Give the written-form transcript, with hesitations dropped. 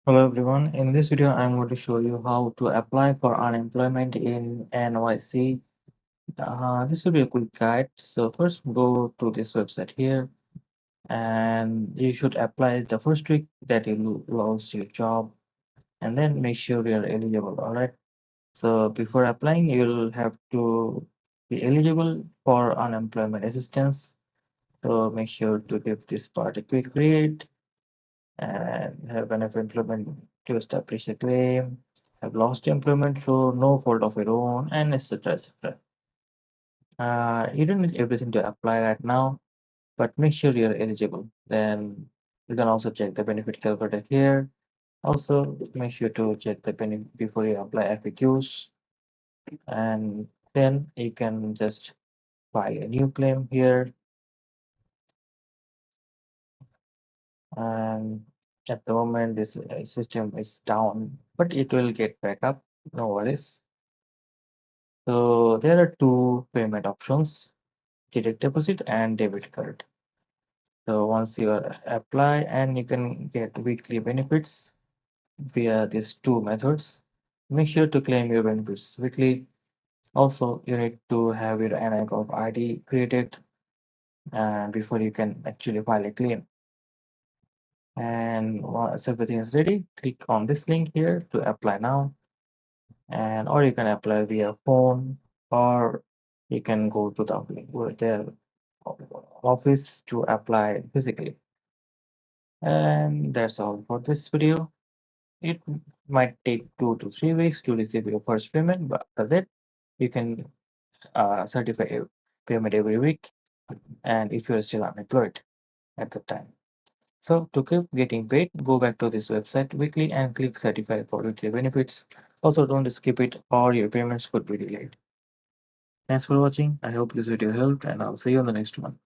Hello everyone. In this video, I'm going to show you how to apply for unemployment in NYC. This will be a quick guide. So first go to this website here and you should apply the first week that you lost your job and then make sure you're eligible. All right. So before applying, you'll have to be eligible for unemployment assistance. So make sure to give this part a quick read and have enough employment to establish a claim, have lost employment through no fault of your own, and etc. etc. You don't need everything to apply right now, but make sure you're eligible. Then you can also check the benefit calculator here. Also, make sure to check the benefit before you apply FAQs, and then you can just file a new claim here. And at the moment, this system is down, but it will get back up. No worries. So there are two payment options, direct deposit and debit card. So once you apply and you can get weekly benefits via these two methods. Make sure to claim your benefits weekly. Also, you need to have your NICOP ID created before you can actually file a claim. And once everything is ready, click on this link here to apply now. And or you can apply via phone or you can go to the office to apply physically. And that's all for this video. It might take 2 to 3 weeks to receive your first payment, but after that you can certify a payment every week and if you're still unemployed at the time. So to keep getting paid, go back to this website weekly and click certify for weekly benefits. Also don't skip it or your payments could be delayed. Thanks for watching. I hope this video helped and I'll see you on the next one.